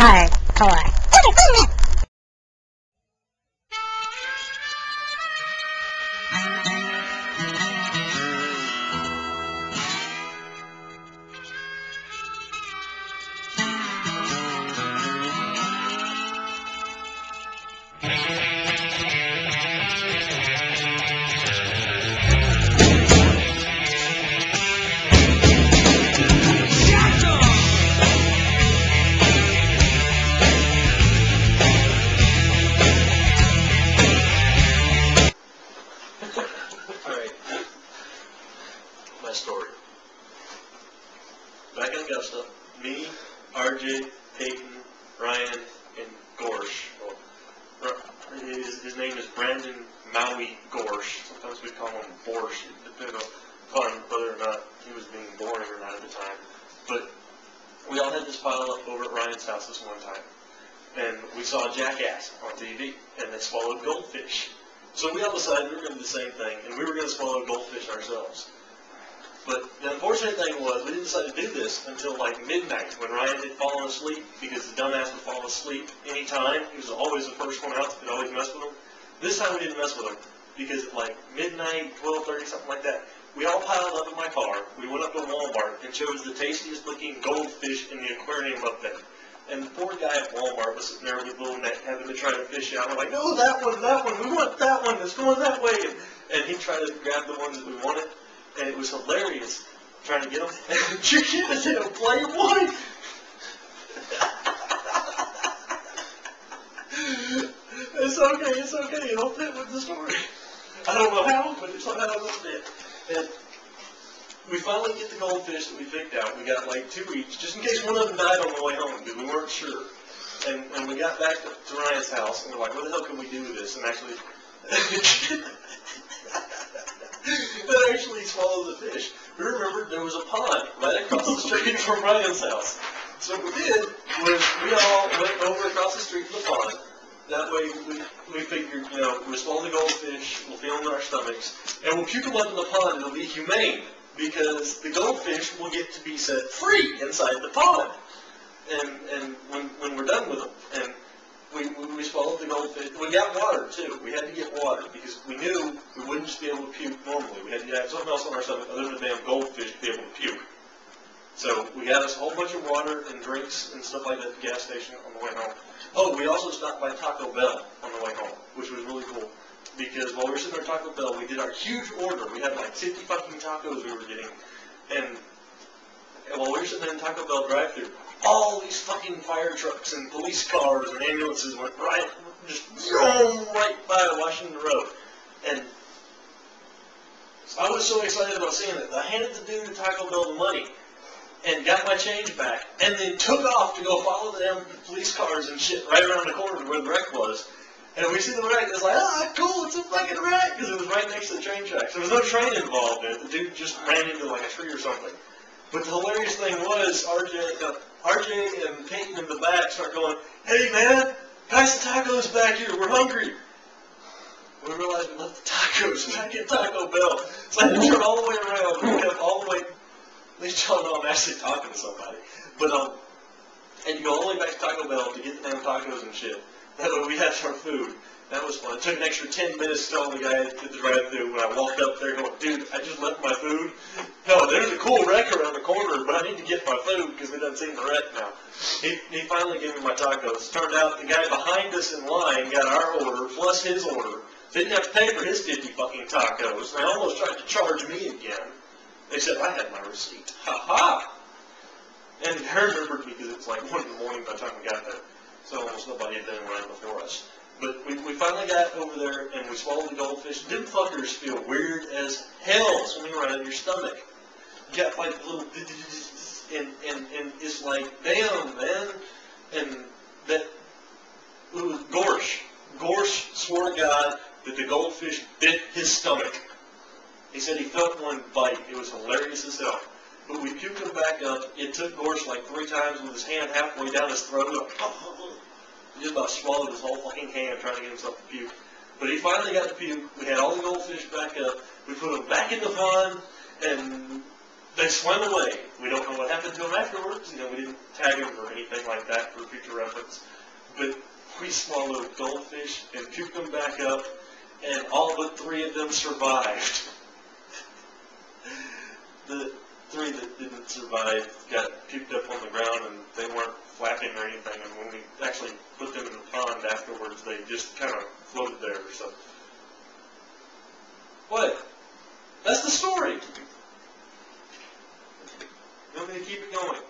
hardcore. Story. Back in Augusta, me, RJ, Peyton, Ryan, and Gorsh. Well, his name is Brandon Maui Gorsh. Sometimes we call him Borsh. It depends on fun whether or not he was being boring or not at the time. But we all had this pile up over at Ryan's house this one time. And we saw Jackass on TV, and they swallowed goldfish. So we all decided we were going to do the same thing, and we were going to swallow goldfish ourselves. But the unfortunate thing was, we didn't decide to do this until like midnight, when Ryan had fallen asleep, because the dumbass would fall asleep anytime. He was always the first one out, so we'd always mess with him. This time we didn't mess with him, because at like midnight, 12:30, something like that, we all piled up in my car. We went up to Walmart and chose the tastiest looking goldfish in the aquarium up there. And the poor guy at Walmart was sitting there with his little net, having to try to fish out. We're like, no, that one, we want that one, it's going that way. And he tried to grab the ones that we wanted. And it was hilarious trying to get them. And your kid is in a Playboy. It's okay. It'll fit with the story. I don't know how, but it's somehow it'll fit. And we finally get the goldfish that we picked out. We got like 2 each, just in case one of them died on the way home, because we weren't sure. And we got back to Ryan's house, and we're like, what the hell can we do with this? And actually... That actually swallowed the fish. We remembered there was a pond right across the street from Ryan's house. So what we did was we all went over across the street to the pond. That way we figured, we'll swallow the goldfish, we'll feel them in our stomachs, and we'll puke them up in the pond. It'll be humane, because the goldfish will get to be set free inside the pond. And when we're done with them. And we swallowed the goldfish. We got water, too. We had to get water, because we knew we wouldn't just be able to puke normally. We had to have something else on our stomach other than the damn goldfish to be able to puke. So we got us a whole bunch of water and drinks and stuff like that at the gas station on the way home. Oh, we also stopped by Taco Bell on the way home, which was really cool. Because while we were sitting there at Taco Bell, we did our huge order. We had like 50 fucking tacos we were getting. And while we were sitting there in Taco Bell drive-thru, all these fucking fire trucks and police cars and ambulances went just right by Washington Road. And I was so excited about seeing it. I handed the dude at Taco Bell the money and got my change back, and then took off to go follow the damn police cars and shit right around the corner to where the wreck was. And we see the wreck, and it's like, cool, it's a fucking wreck, because it was right next to the train tracks. There was no train involved in it. The dude just ran into like a tree or something. But the hilarious thing was, RJ and Peyton in the back start going, hey man, pass the tacos back here, we're hungry. We realized we left the tacos back at Taco Bell. So I had to turn all the way around, we kept all the way, at least y'all know I'm actually talking to somebody. But, and you go all the way back to Taco Bell to get the damn tacos and shit. That way we had our food. That was fun. It took an extra 10 minutes to tell the guy at the drive-thru when I walked up there going, dude, I just left my food. No, there's a cool wreck around the corner, but I need to get my food because we done seen the wreck now. He finally gave me my tacos. Turned out the guy behind us in line got our order plus his order. So he didn't have to pay for his 50 fucking tacos. They almost tried to charge me again. They said I had my receipt. Ha-ha! And I remembered because it was like 1 in the morning by the time we got there. So almost nobody had been around before us. But we finally got over there, and we swallowed the goldfish. Them fuckers feel weird as hell swimming around in your stomach. You got like little, and it's like, damn, man. And that, it was Gorsh. Gorsh swore to God that the goldfish bit his stomach. He said he felt one bite. It was hilarious as hell. But we puked him back up. It took Gorsh like 3 times with his hand halfway down his throat. He just about swallowed his whole fucking hand trying to get himself to puke. But he finally got to puke. We had all the goldfish back up. We put them back in the pond, and They swam away. We don't know what happened to them afterwards. You know, we didn't tag them or anything like that for future reference. But we swallowed goldfish and puked them back up, and all but 3 of them survived. The 3 that didn't survive got puked up on the ground, and they weren't flapping or anything. And when we actually put them in the pond afterwards, they just kind of floated there. So, what? That's the story. You want me to keep it going?